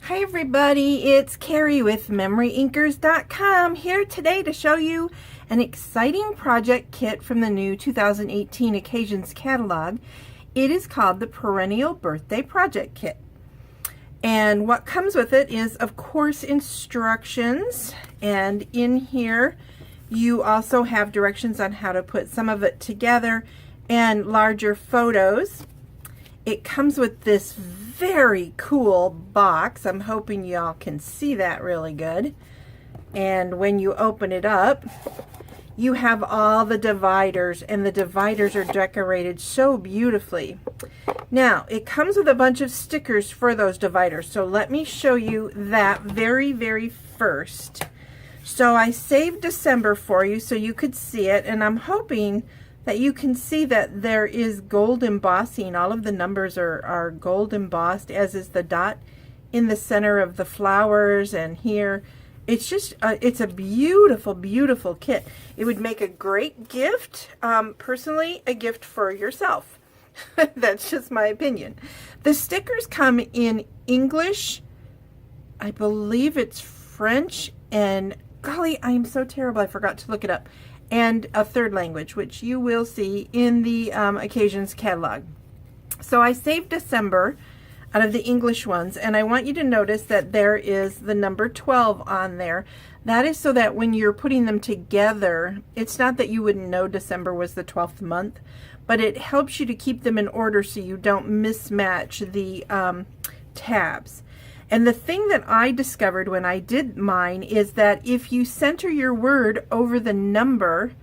Hi everybody, it's Carrie with MemoryInkers.com here today to show you an exciting project kit from the new 2018 Occasions catalog. It is called the Perennnial Birthday Project Kit. And what comes with it is, of course, instructions. And in here, you also have directions on how to put some of it together and larger photos. It comes with this very cool box. I'm hoping y'all can see that really good. And when you open it up, you have all the dividers, and the dividers are decorated so beautifully. Now, it comes with a bunch of stickers for those dividers, so let me show you that very first. So I saved December for you so you could see it, and I'm hoping that you can see that there is gold embossing. All of the numbers are gold embossed, as is the dot in the center of the flowers and here. It's just, it's a beautiful kit. It would make a great gift, personally, a gift for yourself. That's just my opinion. The stickers come in English, I believe it's French, and golly, I am so terrible, I forgot to look it up, and a third language, which you will see in the Occasions catalog. So I saved December out of the English ones, and I want you to notice that there is the number 12 on there. That is so that when you're putting them together, it's not that you wouldn't know December was the 12th month, but it helps you to keep them in order so you don't mismatch the tabs. And the thing that I discovered when I did mine is that if you center your word over the number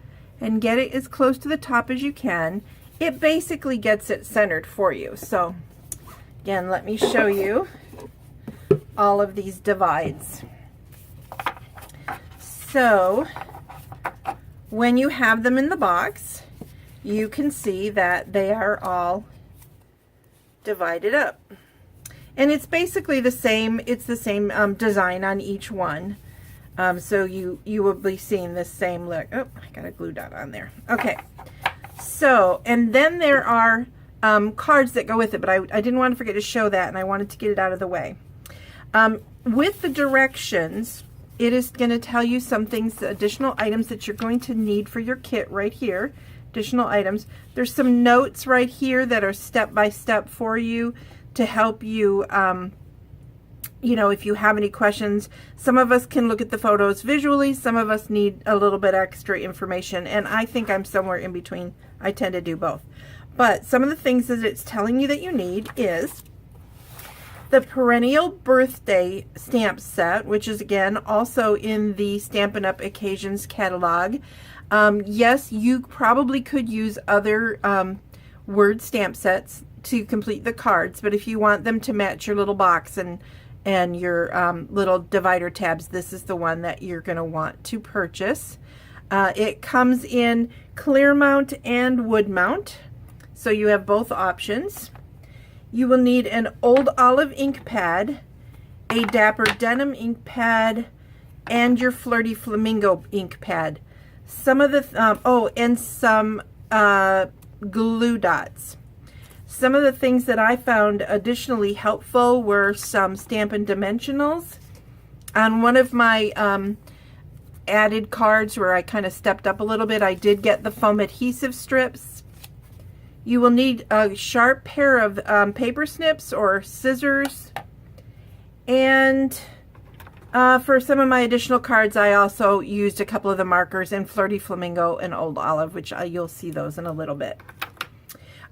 and get it as close to the top as you can, it basically gets it centered for you. So again, let me show you all of these divides. So when you have them in the box, you can see that they are all divided up. And it's basically the same, it's the same design on each one. So you will be seeing the same look. Oh, I got a glue dot on there. Okay. So, and then there are cards that go with it, but I didn't want to forget to show that, and I wanted to get it out of the way. With the directions, it is going to tell you some things, additional items that you're going to need for your kit right here. Additional items. There's some notes right here that are step by step for you to help you, you know, if you have any questions. Some of us can look at the photos visually, some of us need a little bit extra information, and I think I'm somewhere in between. I tend to do both. But some of the things that it's telling you that you need is the Perennnial Birthday stamp set, which is again also in the Stampin' Up! Occasions catalog. Yes, you probably could use other word stamp sets to complete the cards, but if you want them to match your little box and your little divider tabs, this is the one that you're going to want to purchase. It comes in clear mount and wood mount, so you have both options. You will need an Old Olive ink pad, a Dapper Denim ink pad, and your Flirty Flamingo ink pad. Some of the and some glue dots. Some of the things that I found additionally helpful were some Stampin' Dimensionals. On one of my added cards where I kind of stepped up a little bit, I did get the foam adhesive strips. You will need a sharp pair of paper snips or scissors. And for some of my additional cards, I also used a couple of the markers in Flirty Flamingo and Old Olive, which you'll see those in a little bit.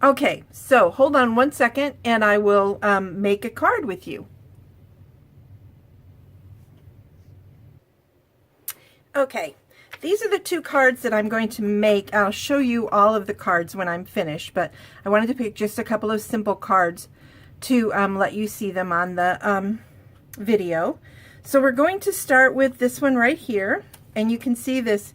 Okay, so hold on one second and I will make a card with you. Okay, these are the two cards that I'm going to make. I'll show you all of the cards when I'm finished, but I wanted to pick just a couple of simple cards to let you see them on the video. So we're going to start with this one right here, and you can see this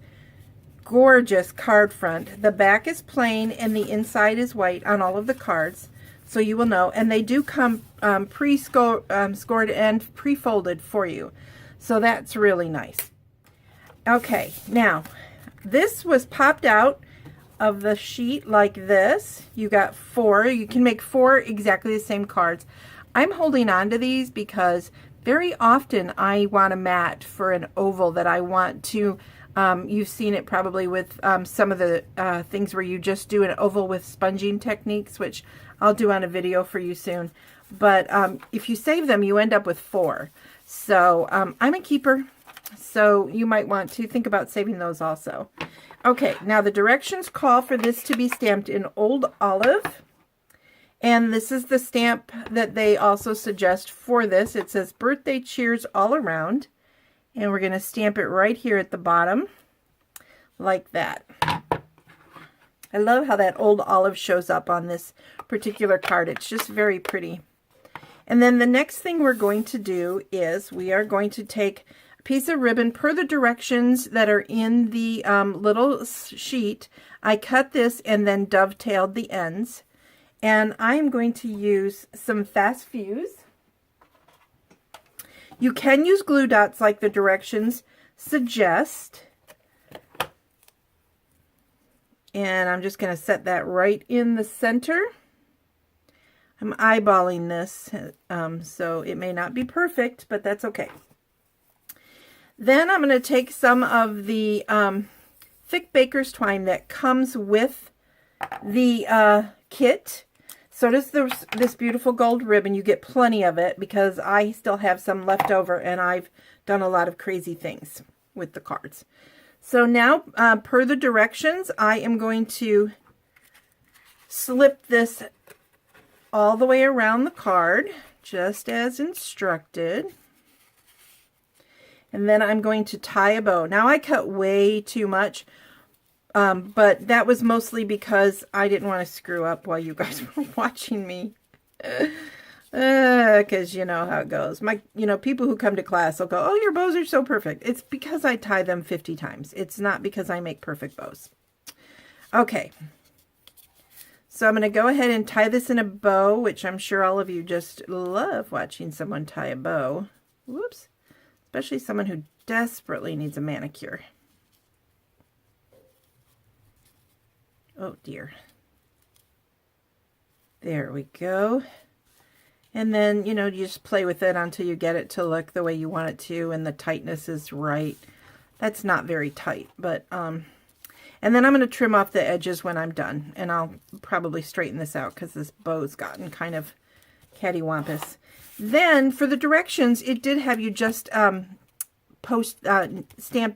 gorgeous card front. The back is plain and the inside is white on all of the cards, so you will know. And they do come scored and pre-folded for you, so that's really nice. Okay, now this was popped out of the sheet like this. You got 4. You can make 4 exactly the same cards. I'm holding on to these because very often I want a mat for an oval that I want to, you've seen it probably with some of the things where you just do an oval with sponging techniques, which I'll do on a video for you soon. But if you save them, you end up with 4. So I'm a keeper, so you might want to think about saving those also. Okay, now the directions call for this to be stamped in Old Olive. And this is the stamp that they also suggest for this. It says birthday cheers all around. And we're going to stamp it right here at the bottom like that. I love how that Old Olive shows up on this particular card. It's just very pretty. And then the next thing we're going to do is we are going to take a piece of ribbon per the directions that are in the little sheet. I cut this and then dovetailed the ends. And I'm going to use some Fast Fuse. You can use glue dots like the directions suggest. And I'm just going to set that right in the center. I'm eyeballing this, so it may not be perfect, but that's okay. Then I'm going to take some of the thick baker's twine that comes with the kit. So does this beautiful gold ribbon. You get plenty of it because I still have some left over and I've done a lot of crazy things with the cards. So now, per the directions, I am going to slip this all the way around the card, just as instructed. And then I'm going to tie a bow. Now I cut way too much. But that was mostly because I didn't want to screw up while you guys were watching me. Because you know how it goes. People who come to class will go, oh, your bows are so perfect. It's because I tie them 50 times. It's not because I make perfect bows. Okay. So I'm going to go ahead and tie this in a bow, which I'm sure all of you just love watching someone tie a bow. Whoops. Especially someone who desperately needs a manicure. Oh dear. There we go. And then, you just play with it until you get it to look the way you want it to and the tightness is right. That's not very tight, but, and then I'm going to trim off the edges when I'm done. And I'll probably straighten this out because this bow's gotten kind of cattywampus. Then, for the directions, it did have you just stamp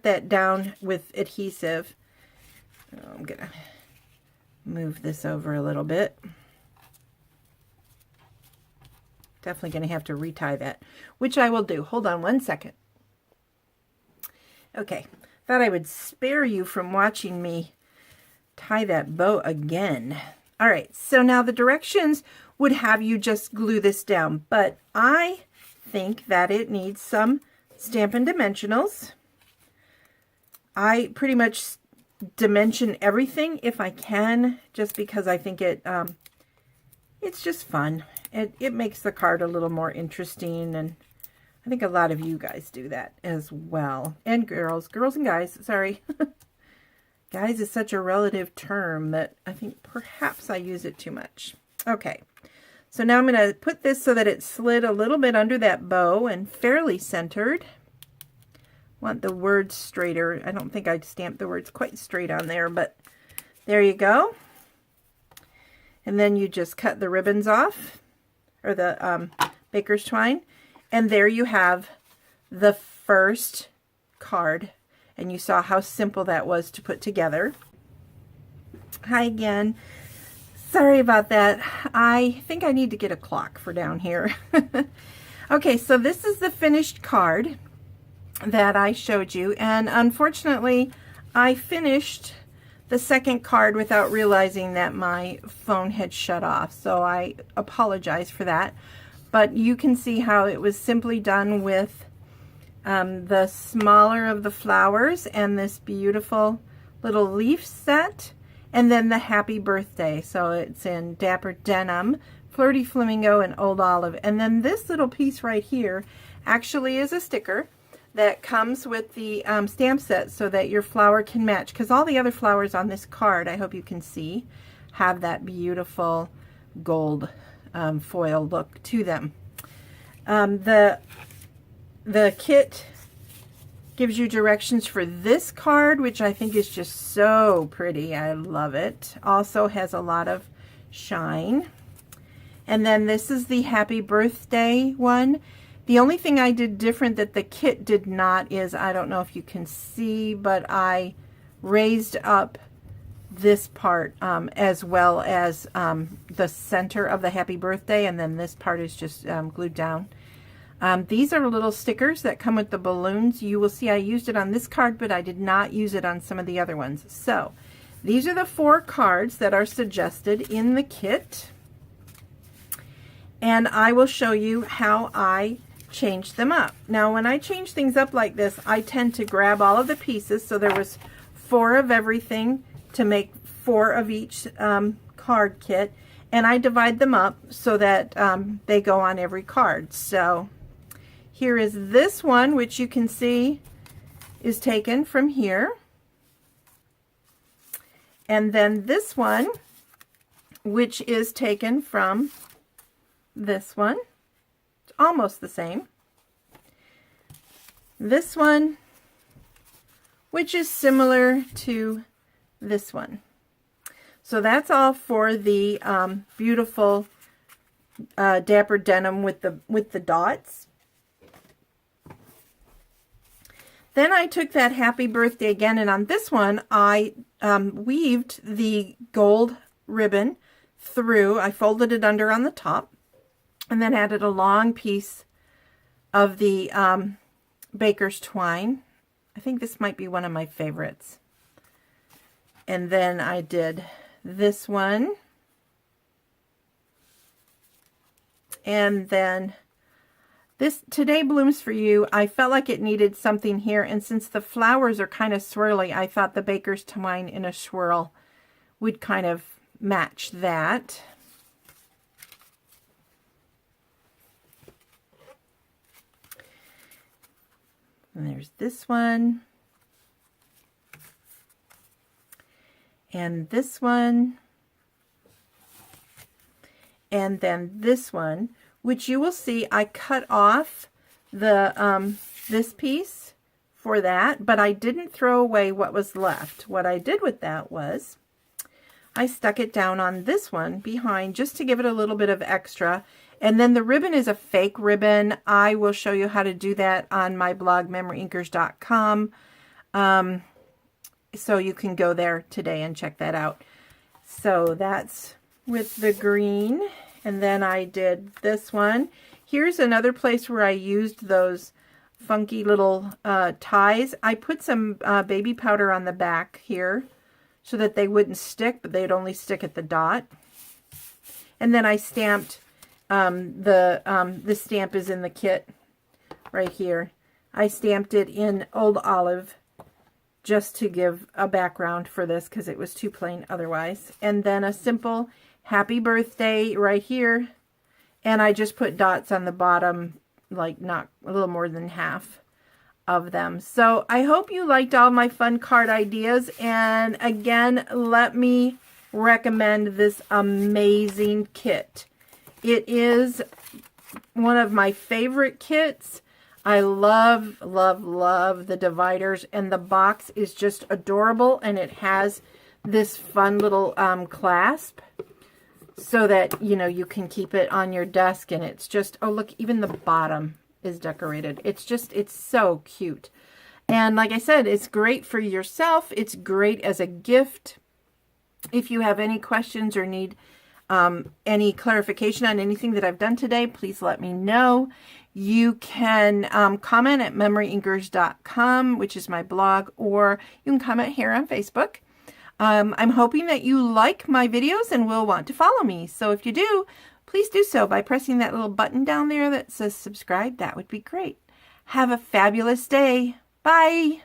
that down with adhesive. I'm going to move this over a little bit. Definitely going to have to retie that, which I will do. Hold on one second. Okay, thought I would spare you from watching me tie that bow again. All right, so now the directions would have you just glue this down, but I think that it needs some Stampin' Dimensionals. I pretty much dimension everything if I can, just because I think it's just fun. It makes the card a little more interesting, and I think a lot of you guys do that as well. And girls and guys, sorry. Guys is such a relative term that I think perhaps I use it too much. Okay, so now I'm going to put this so that it slid a little bit under that bow and fairly centered. Want the words straighter. I don't think I'd stamp the words quite straight on there, but there you go. And then you just cut the ribbons off, or the baker's twine, and there you have the first card. And you saw how simple that was to put together. Hi again. Sorry about that. I think I need to get a clock for down here. Okay, so this is the finished card that I showed you, and unfortunately I finished the second card without realizing that my phone had shut off, so I apologize for that. But you can see how it was simply done with the smaller of the flowers and this beautiful little leaf set, and then the happy birthday. So it's in Dapper Denim, Flirty Flamingo, and Old Olive. And then this little piece right here actually is a sticker that comes with the stamp set so that your flower can match, because all the other flowers on this card, I hope you can see, have that beautiful gold foil look to them. The kit gives you directions for this card, which I think is just so pretty. I love it. Also has a lot of shine. And then this is the happy birthday one. The only thing I did different that the kit did not is, I don't know if you can see, but I raised up this part as well as the center of the happy birthday, and then this part is just glued down. These are little stickers that come with the balloons. You will see I used it on this card, but I did not use it on some of the other ones. So these are the 4 cards that are suggested in the kit, and I will show you how I change them up. Now when I change things up like this, I tend to grab all of the pieces, so there was 4 of everything to make 4 of each card kit, and I divide them up so that they go on every card. So here is this one, which you can see is taken from here, and then this one, which is taken from this one. It's almost the same. This one, which is similar to this one. So that's all for the beautiful dapper denim with the dots. Then I took that happy birthday again, and on this one I weaved the gold ribbon through. I folded it under on the top, and then added a long piece of the baker's twine. I think this might be one of my favorites. And then I did this one. And then this Today Blooms For You, I felt like it needed something here. And since the flowers are kind of swirly, I thought the baker's twine in a swirl would kind of match that. And there's this one. And this one. And then this one, which you will see I cut off the this piece for that, but I didn't throw away what was left. What I did with that was I stuck it down on this one behind just to give it a little bit of extra. And then the ribbon is a fake ribbon. I will show you how to do that on my blog, memoryinkers.com. So you can go there today and check that out. So that's with the green. And then I did this one. Here's another place where I used those funky little ties. I put some baby powder on the back here so that they wouldn't stick, but they'd only stick at the dot. And then I stamped the stamp is in the kit right here. I stamped it in Old Olive just to give a background for this because it was too plain otherwise. And then a simple happy birthday right here. And I just put dots on the bottom, like not a little more than half of them. So I hope you liked all my fun card ideas. And again, let me recommend this amazing kit. It is one of my favorite kits. I love, love, love the dividers, and the box is just adorable, and it has this fun little clasp so that, you know, you can keep it on your desk, and it's just, oh, look, even the bottom is decorated. It's just, it's so cute. And like I said, it's great for yourself. It's great as a gift. If you have any questions or need any clarification on anything that I've done today, please let me know. You can comment at memoryinkers.com, which is my blog, or you can comment here on Facebook. I'm hoping that you like my videos and will want to follow me. So if you do, please do so by pressing that little button down there that says subscribe. That would be great. Have a fabulous day. Bye.